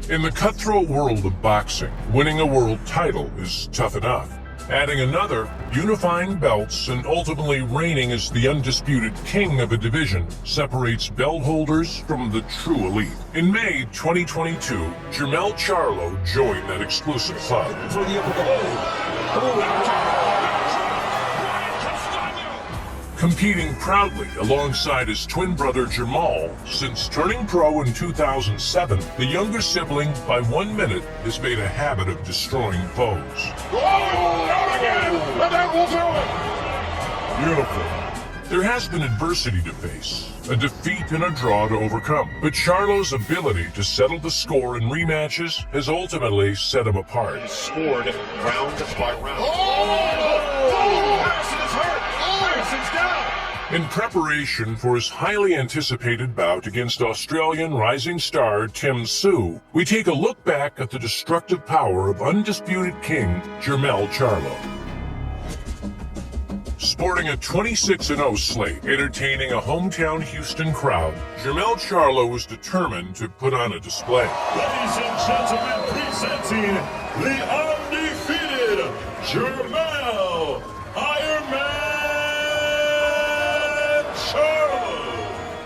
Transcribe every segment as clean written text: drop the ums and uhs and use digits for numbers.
In the cutthroat world of boxing, winning a world title is tough enough. Adding another, unifying belts, and ultimately reigning as the undisputed king of a division separates belt holders from the true elite. In May 2022, Jermall Charlo joined that exclusive club. Competing proudly alongside his twin brother Jermall, since turning pro in 2007, the younger sibling, by 1 minute, has made a habit of destroying foes. Beautiful. There has been adversity to face, a defeat and a draw to overcome, but Charlo's ability to settle the score in rematches has ultimately set him apart. He scored round by round. Harrison's hurt! Harrison's down! In preparation for his highly anticipated bout against Australian rising star Tim Tszyu, we take a look back at the destructive power of undisputed king Jermall Charlo. Sporting a 26-0 slate, entertaining a hometown Houston crowd, Jermall Charlo was determined to put on a display. Ladies and gentlemen, presenting the undefeated Jermall Charlo.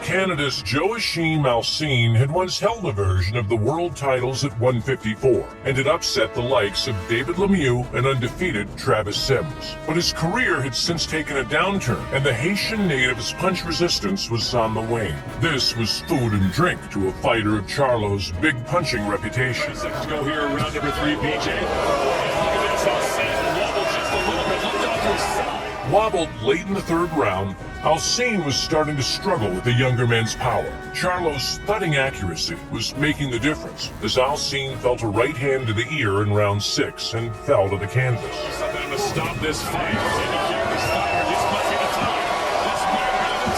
Canada's Joachim Alcine had once held a version of the world titles at 154, and had upset the likes of David Lemieux and undefeated Travis Sims. But his career had since taken a downturn, and the Haitian native's punch resistance was on the wane. This was food and drink to a fighter of Charlo's big punching reputation. Let's go here, round number 3, BJ. Look at this, Alcine wobbled just a little bit, looked off to his side. Wobbled late in the third round, Alcine was starting to struggle with the younger man's power. Charlo's thudding accuracy was making the difference, as Alcine felt a right hand to the ear in round 6 and fell to the canvas. Something to stop this fight. This must be the time. This might be the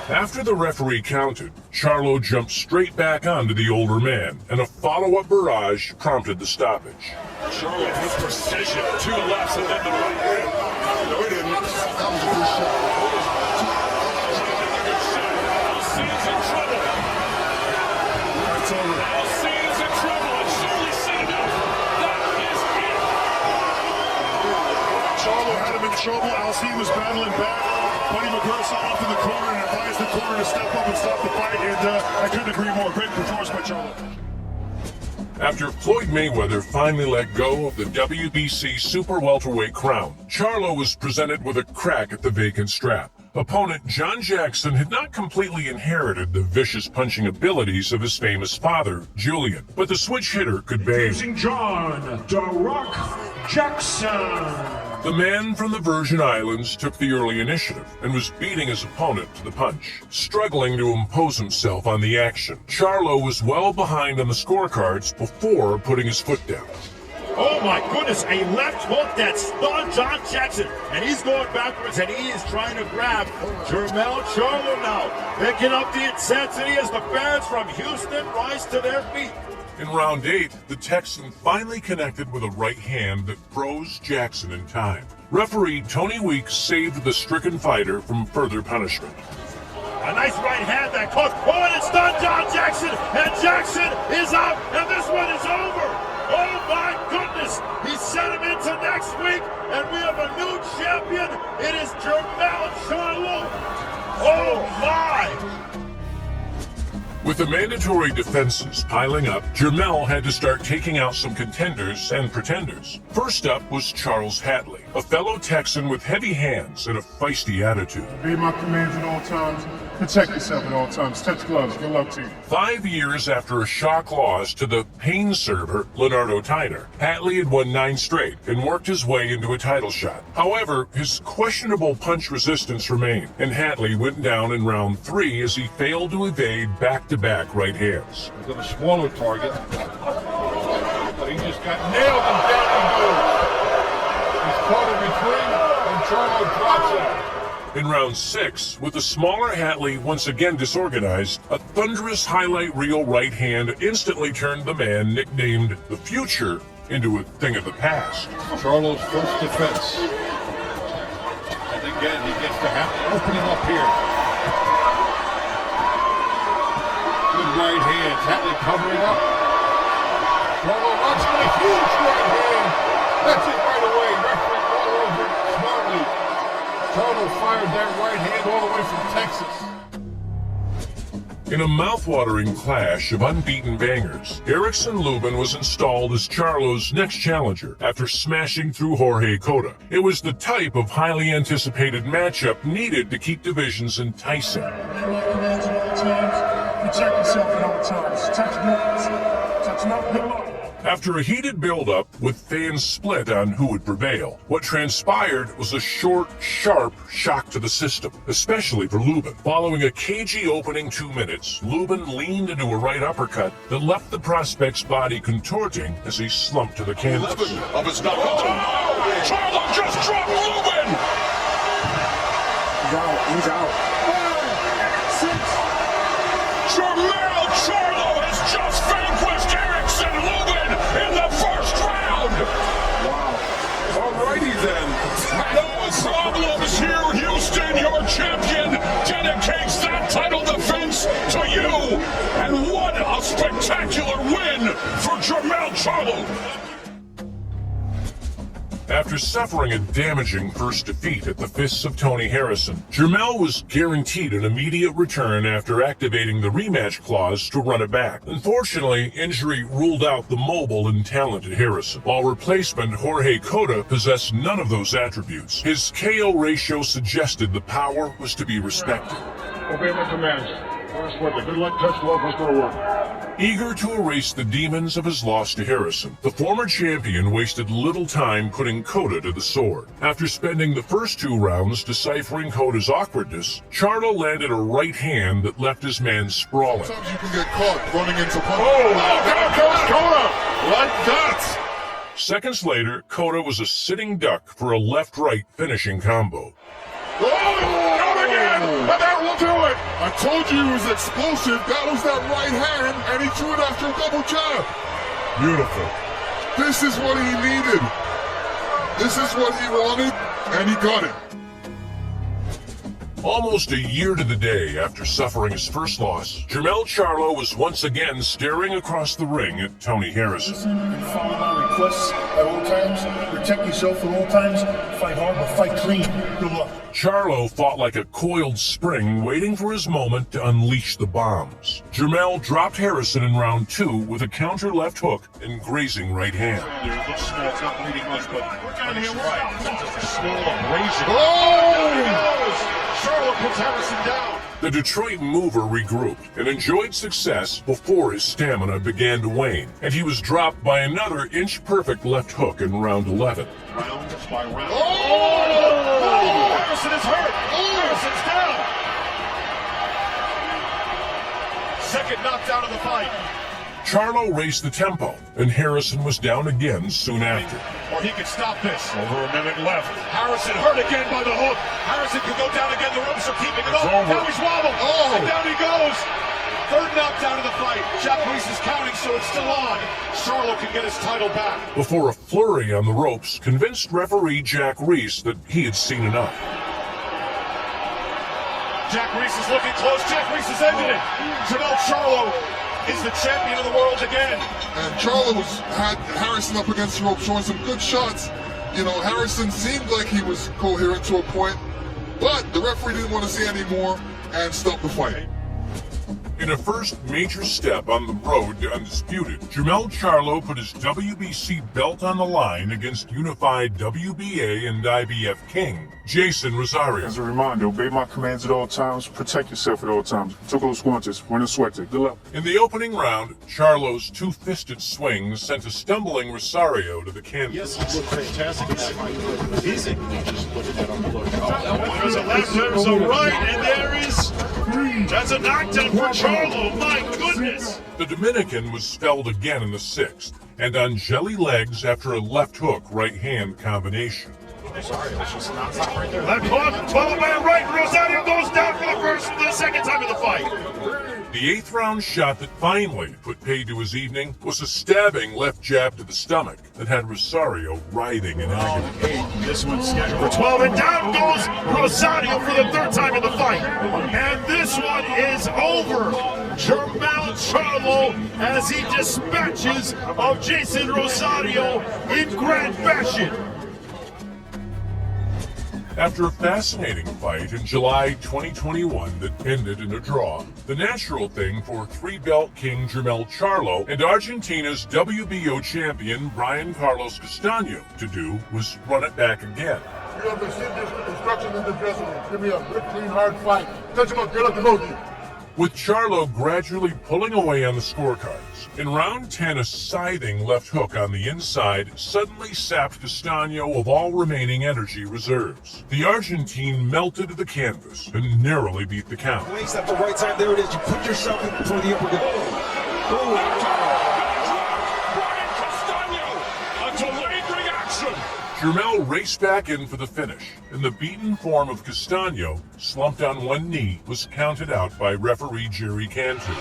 time. After the referee counted, Charlo jumped straight back onto the older man, and a follow-up barrage prompted the stoppage. Charlo with precision. 2 lefts and then the right hand. No, he didn't. That was a good shot. Alcine's in trouble. It's over. Alcine's in trouble. And surely said enough. That is it. Charlo had him in trouble. Alcine was battling back. Buddy McGirt saw off in the corner and advised the corner to step up and stop the fight. And I couldn't agree more. Great performance by Charlo. After Floyd Mayweather finally let go of the WBC super welterweight crown, Charlo was presented with a crack at the vacant strap. Opponent John Jackson had not completely inherited the vicious punching abilities of his famous father, Julian, but the switch hitter could bang. Using John "The Rock" Jackson. The man from the Virgin Islands took the early initiative and was beating his opponent to the punch. Struggling to impose himself on the action, Charlo was well behind on the scorecards before putting his foot down. Oh my goodness, a left hook that stunned John Jackson, and he's going backwards, and he is trying to grab Jermall Charlo now, picking up the intensity as the fans from Houston rise to their feet. In round 8, the Texan finally connected with a right hand that froze Jackson in time. Referee Tony Weeks saved the stricken fighter from further punishment. A nice right hand that caught, oh, and it's done John Jackson, and Jackson is out, and this one is over. Oh my goodness, he sent him into next week, and we have a new champion. It is Jermall Charlo. Oh my! With the mandatory defenses piling up, Jermell had to start taking out some contenders and pretenders. First up was Charles Hatley, a fellow Texan with heavy hands and a feisty attitude. Obey my commands at all times. Protect yourself at all times. Touch gloves. Good luck to you. 5 years after a shock loss to the pain server, Leonardo Tyner, Hatley had won 9 straight and worked his way into a title shot. However, his questionable punch resistance remained, and Hatley went down in round 3 as he failed to evade back-to-back right hands. He's got a smaller target, but he just got nailed and down he goes. He's caught in between, and Charlo drops it. In round 6, with the smaller Hatley once again disorganized, a thunderous highlight reel right hand instantly turned the man nicknamed the Future into a thing of the past. Charlo's first defense. And again, he gets to Hatley opening up here. Good right hand. Tatley covering up. Charlo launching a huge right hand. That's it right away. Referee all over it smartly. Charlo fired that right hand all the way from Texas. In a mouthwatering clash of unbeaten bangers, Erickson Lubin was installed as Charlo's next challenger after smashing through Jorge Cota. It was the type of highly anticipated matchup needed to keep divisions enticing. Protect yourself at all times. Touch nothing. Touch nothing. After a heated build-up with fans split on who would prevail, what transpired was a short, sharp shock to the system, especially for Lubin. Following a cagey opening 2 minutes, Lubin leaned into a right uppercut that left the prospect's body contorting as he slumped to the canvas. 11 of his knockouts. Oh! Charlo just dropped Lubin! He's out. 5, 6. Jermall Charlo has just vanquished Erickson Lubin in the first round! Wow. Alrighty then. No problems here, Houston. Your champion dedicates that title defense to you. And what a spectacular win for Jermall Charlo. After suffering a damaging first defeat at the fists of Tony Harrison, Jermell was guaranteed an immediate return after activating the rematch clause to run it back. Unfortunately, injury ruled out the mobile and talented Harrison, while replacement Jorge Cota possessed none of those attributes. His KO ratio suggested the power was to be respected. Obey my commands. Good luck, touch love, what's going to work? Eager to erase the demons of his loss to Harrison, the former champion wasted little time putting Cota to the sword. After spending the first 2 rounds deciphering Cota's awkwardness, Charlo landed a right hand that left his man sprawling. Sometimes you can get caught running into punches. Oh, there goes Cota! Like that! Seconds later, Cota was a sitting duck for a left-right finishing combo. Oh, out again! And that will do it! I told you he was explosive. That was that right hand, and he threw it after a double jab. Beautiful. This is what he needed. This is what he wanted, and he got it. Almost a year to the day after suffering his first loss, Jermall Charlo was once again staring across the ring at Tony Harrison. Listen and follow my requests at all times. Protect yourself at all times. Fight hard, but fight clean. Good luck. Charlo fought like a coiled spring, waiting for his moment to unleash the bombs. Jermell dropped Harrison in round 2 with a counter left hook and grazing right hand. It looks small, it's not bleeding much, but we're down here. Right. Just a small abrasion. Oh! Charlo puts Harrison down. The Detroit mover regrouped and enjoyed success before his stamina began to wane, and he was dropped by another inch-perfect left hook in round 11. Round by round. Oh! Harrison is hurt. Harrison's down. Second knockdown of the fight. Charlo raised the tempo, and Harrison was down again soon after. Or he could stop this. Over a minute left. Harrison hurt again by the hook. Harrison could go down again. The ropes are keeping it up. Now he's wobbled. Oh. And down he goes. Third knockdown of the fight. Jack Reese is counting, so it's still on. Charlo can get his title back. Before a flurry on the ropes convinced referee Jack Reese that he had seen enough. Jack Reese is looking close. Jack Reese has ended it. Jermall Charlo is the champion of the world again. And Charlo had Harrison up against the rope, showing some good shots. You know, Harrison seemed like he was coherent to a point, but the referee didn't want to see any more and stopped the fight. In a first major step on the road to undisputed, Jermall Charlo put his WBC belt on the line against unified WBA and IBF king, Jason Rosario. As a reminder, obey my commands at all times. Protect yourself at all times. Took those guantes. We're in a sweat. Good luck. In the opening round, Charlo's two-fisted swing sent a stumbling Rosario to the canvas. Yes, he looked fantastic in that fight. Easy. Just looking at him. There's a left, there's a right, and there is... That's a knockdown for Charlo. My goodness. The Dominican was felled again in the 6th, and on jelly legs after a left hook right-hand combination. Left hook, followed by a right. Rosario goes down for the second time of the fight. The 8th round shot that finally put paid to his evening was a stabbing left jab to the stomach that had Rosario writhing in agony. This one's scheduled for 12, and down goes Rosario for the third time in the fight. And this one is over. Jermall Charlo as he dispatches of Jason Rosario in grand fashion. After a fascinating fight in July 2021 that ended in a draw, the natural thing for three-belt king Jermall Charlo and Argentina's WBO champion Brian Carlos Castaño to do was run it back again. You have received instructions in the dressing room. Give me a good, clean, hard fight. Touch him up, get up the emoji. With Charlo gradually pulling away on the scorecards, in round 10 a scything left hook on the inside suddenly sapped Castaño of all remaining energy reserves. The Argentine melted the canvas and narrowly beat the count. Waist at the right side, there it is. You put yourself in for the uppercut. A delayed reaction. Jermell raced back in for the finish, and the beaten form of Castaño, slumped on one knee, was counted out by referee Jerry Cantu.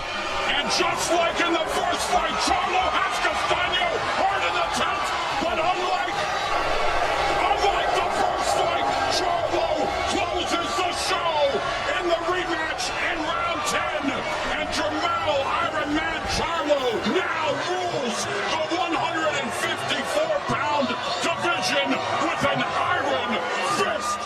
And just like in the first fight, Charlo has Castaño hard in the tent, but unlike the first fight, Charlo closes the show in the rematch in round 10. And Jermell Iron Man Charlo now rules the 154-pound division with an iron fist.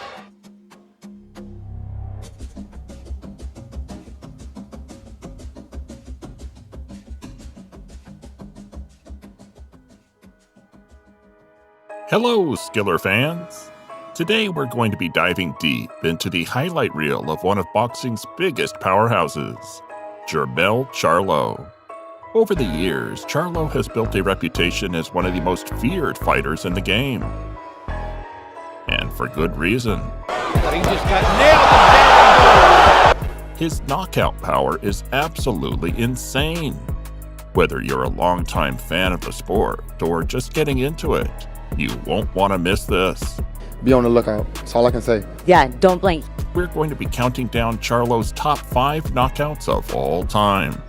Hello, Skiller fans! Today we're going to be diving deep into the highlight reel of one of boxing's biggest powerhouses, Jermall Charlo. Over the years, Charlo has built a reputation as one of the most feared fighters in the game. And for good reason. But he just got nailed. His knockout power is absolutely insane. Whether you're a longtime fan of the sport or just getting into it, you won't want to miss this. Be on the lookout. That's all I can say. Yeah, don't blink. We're going to be counting down Charlo's top 5 knockouts of all time.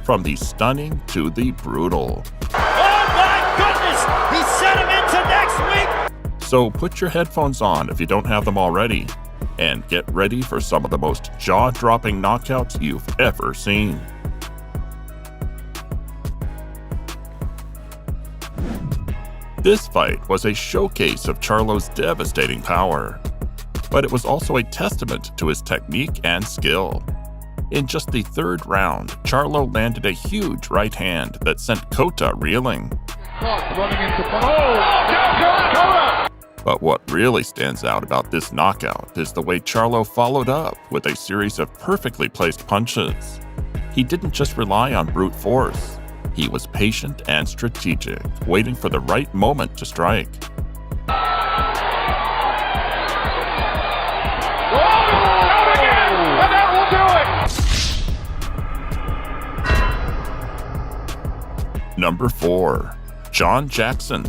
From the stunning to the brutal. Oh my goodness! He set him into next week! So put your headphones on if you don't have them already, and get ready for some of the most jaw-dropping knockouts you've ever seen. This fight was a showcase of Charlo's devastating power, but it was also a testament to his technique and skill. In just the 3rd round, Charlo landed a huge right hand that sent Kota reeling. But what really stands out about this knockout is the way Charlo followed up with a series of perfectly placed punches. He didn't just rely on brute force. He was patient and strategic, waiting for the right moment to strike. Number 4. John Jackson.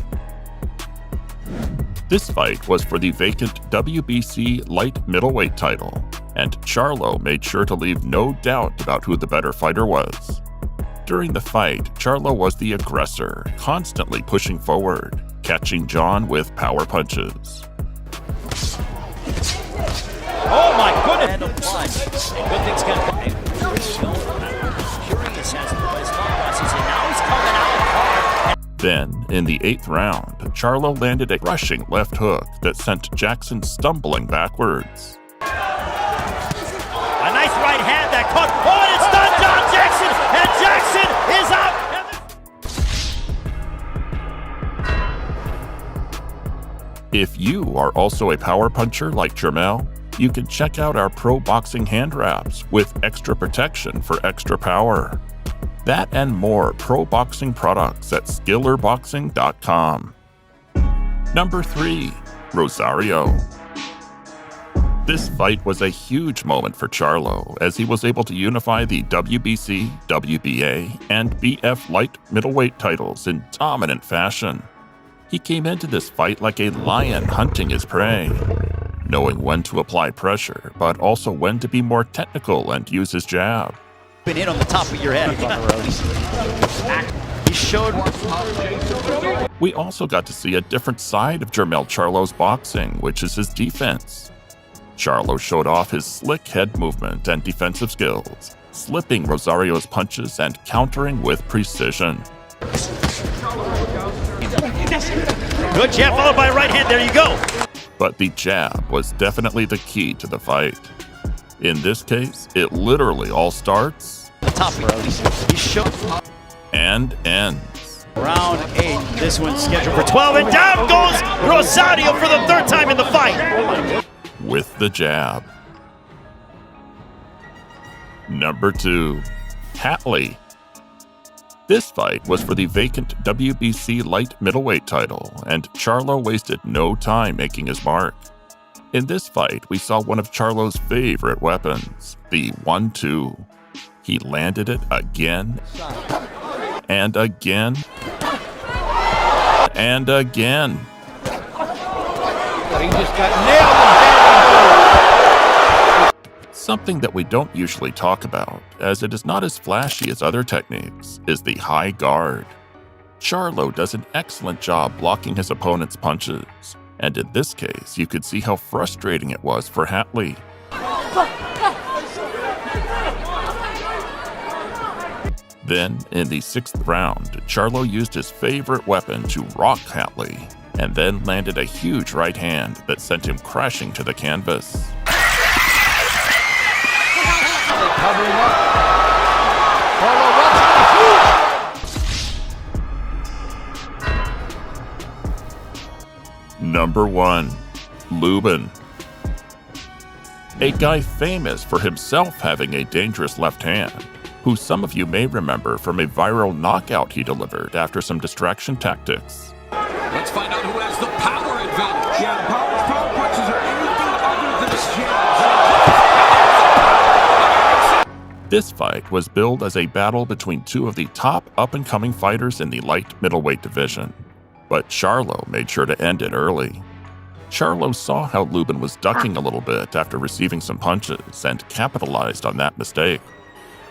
This fight was for the vacant WBC light middleweight title, and Charlo made sure to leave no doubt about who the better fighter was. During the fight, Charlo was the aggressor, constantly pushing forward, catching John with power punches. Oh my goodness! Good things can come. Curious as to what his thought process, and now he's coming out hard. Then, in the 8th round, Charlo landed a rushing left hook that sent Jackson stumbling backwards. A nice right hand that caught. Oh, and it's done, John Jackson! And Jackson is out! If you are also a power puncher like Jermell, you can check out our pro boxing hand wraps with extra protection for extra power. That and more pro boxing products at skillerboxing.com. Number 3. Rosario. This fight was a huge moment for Charlo as he was able to unify the WBC, WBA, and BF light middleweight titles in dominant fashion. He came into this fight like a lion hunting his prey, knowing when to apply pressure, but also when to be more technical and use his jab. Been in on the top of your head. He showed. We also got to see a different side of Jermall Charlo's boxing, which is his defense. Charlo showed off his slick head movement and defensive skills, slipping Rosario's punches and countering with precision. Good jab followed by a right hand. There you go. But the jab was definitely the key to the fight. In this case, it literally all starts The top row. He's shown. and ends. Round 8. This one's scheduled for 12. And down goes Rosario for the third time in the fight. With the jab. Number 2, Hatley. This fight was for the vacant WBC light middleweight title, and Charlo wasted no time making his mark. In this fight, we saw one of Charlo's favorite weapons, the 1-2. He landed it again, and again, and again. But he just got nailed in. Something that we don't usually talk about, as it is not as flashy as other techniques, is the high guard. Charlo does an excellent job blocking his opponent's punches, and in this case, you could see how frustrating it was for Hatley. Then, in the 6th round, Charlo used his favorite weapon to rock Hatley, and then landed a huge right hand that sent him crashing to the canvas. Covering up. Charlo runs huge. Number 1, Lubin. A guy famous for himself having a dangerous left hand, who some of you may remember from a viral knockout he delivered after some distraction tactics. Let's find out who has the power advantage. Yeah, power punches are anything other than a jab. This fight was billed as a battle between two of the top up-and-coming fighters in the light middleweight division, but Charlo made sure to end it early. Charlo saw how Lubin was ducking a little bit after receiving some punches and capitalized on that mistake.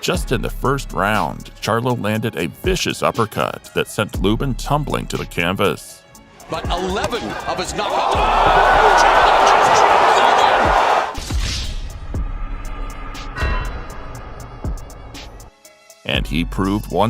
Just in the first round, Charlo landed a vicious uppercut that sent Lubin tumbling to the canvas. But 11 of his knockouts. And he proved once